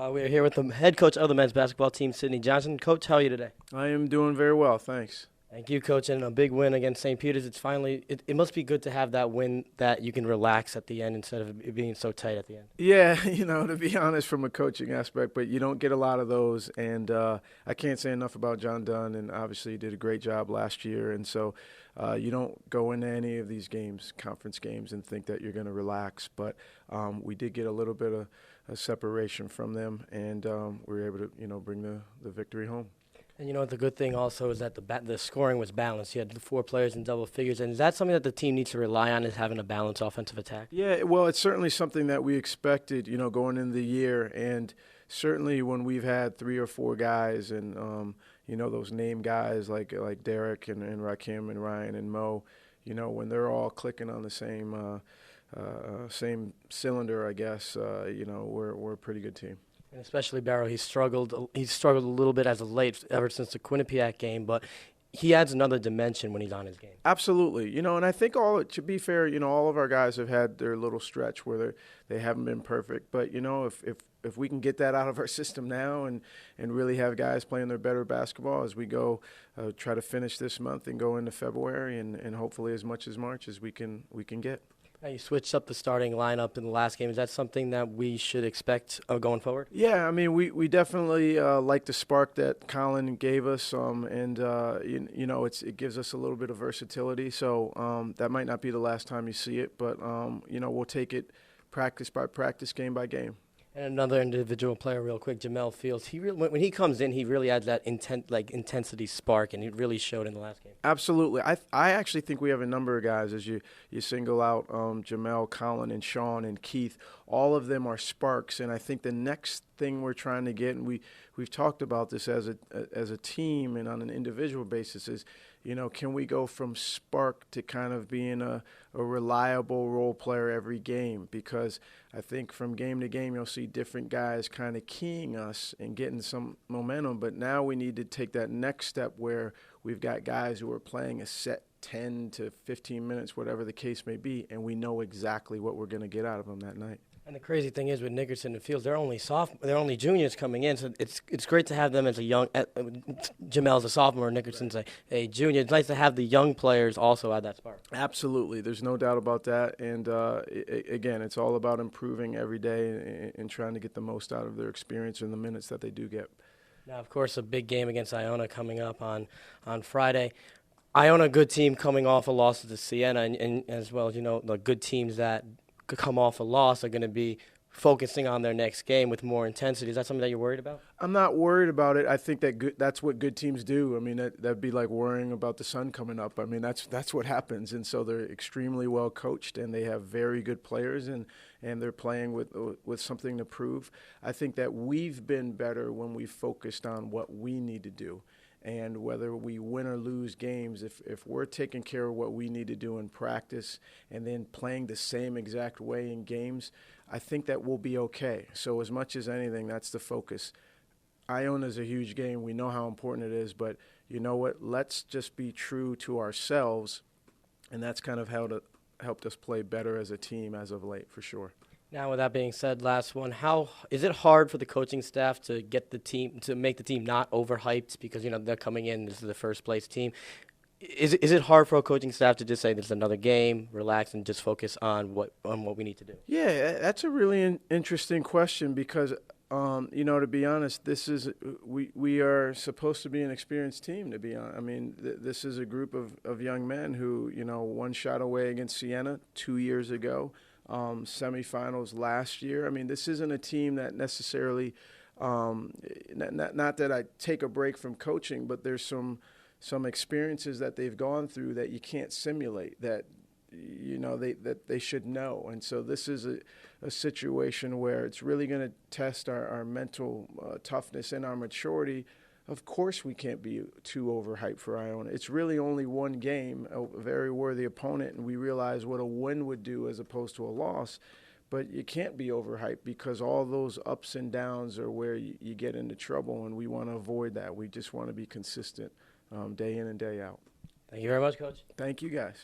We're here with the head coach of the men's basketball team, Sidney Johnson. Coach, how are you today? I am doing very well, thanks. Thank you, Coach. And a big win against St. Peter's. It must be good to have that win that you can relax at the end instead of it being so tight at the end. Yeah, to be honest, from a coaching aspect, but you don't get a lot of those. And I can't say enough about John Dunn, and obviously he did a great job last year. And so you don't go into any of these games, conference games, and think that you're going to relax. But we did get a little bit of a separation from them, and we were able to, bring the victory home. And the good thing also is that the scoring was balanced. You had the 4 players in double figures. And is that something that the team needs to rely on, is having a balanced offensive attack? Yeah, well, it's certainly something that we expected, going into the year. And certainly when we've had 3 or 4 guys and, those name guys like Derek and Rakim and Ryan and Mo, when they're all clicking on the same cylinder, I guess, we're a pretty good team. And especially Barrow, he's struggled a little bit as of late, ever since the Quinnipiac game, but he adds another dimension when he's on his game. Absolutely. And I think to be fair, all of our guys have had their little stretch where they haven't been perfect. But, if we can get that out of our system now and really have guys playing their better basketball as we go try to finish this month and go into February and hopefully as much as March as we can get. Now you switched up the starting lineup in the last game. Is that something that we should expect going forward? Yeah, I mean, we definitely like the spark that Colin gave us, and it gives us a little bit of versatility. So that might not be the last time you see it, but we'll take it practice by practice, game by game. And another individual player, real quick, Jamel Fields. When he comes in, he really adds that intensity spark, and it really showed in the last game. Absolutely. I actually think we have a number of guys, as you single out Jamel, Colin, and Sean, and Keith. All of them are sparks, and I think the next thing we're trying to get, and we've talked about this as a team and on an individual basis, is can we go from spark to kind of being a reliable role player every game? Because I think from game to game you'll see different guys kind of keying us and getting some momentum, but now we need to take that next step where we've got guys who are playing a set 10 to 15 minutes, whatever the case may be, and we know exactly what we're going to get out of them that night. And the crazy thing is with Nickerson and Fields, they're only juniors coming in, so it's great to have them as a young. Jamel's a sophomore, Nickerson's a junior. It's nice to have the young players also add that spark. Absolutely, there's no doubt about that. And again, it's all about improving every day and trying to get the most out of their experience in the minutes that they do get. Now, of course, a big game against Iona coming up on Friday. Iona, a good team coming off a loss to Siena, and as well as the good teams that come off a loss are going to be focusing on their next game with more intensity. Is that something that you're worried about? I'm not worried about it. I think that's what good teams do. I mean, that'd be like worrying about the sun coming up. I mean, that's what happens. And so they're extremely well coached, and they have very good players, and they're playing with something to prove. I think that we've been better when we focused on what we need to do. And whether we win or lose games, if we're taking care of what we need to do in practice and then playing the same exact way in games, I think that we'll be okay. So as much as anything, that's the focus. Iona is a huge game. We know how important it is, but you know what? Let's just be true to ourselves, and that's kind of helped us play better as a team as of late, for sure. Now, with that being said, last one, how is it hard for the coaching staff to make the team not overhyped because they're coming in, this is the first place team? Is it hard for a coaching staff to just say this is another game, relax, and just focus on what we need to do? Yeah, that's a really interesting question because to be honest, we are supposed to be an experienced team. To be honest, I mean, this is a group of young men who one shot away against Siena 2 years ago. Semifinals last year. I mean, this isn't a team that necessarily, not that I take a break from coaching, but there's some experiences that they've gone through that you can't simulate that they should know. And so this is a situation where it's really going to test our mental toughness and our maturity. Of course we can't be too overhyped for Iona. It's really only one game, a very worthy opponent, and we realize what a win would do as opposed to a loss. But you can't be overhyped because all those ups and downs are where you get into trouble, and we want to avoid that. We just want to be consistent day in and day out. Thank you very much, Coach. Thank you, guys.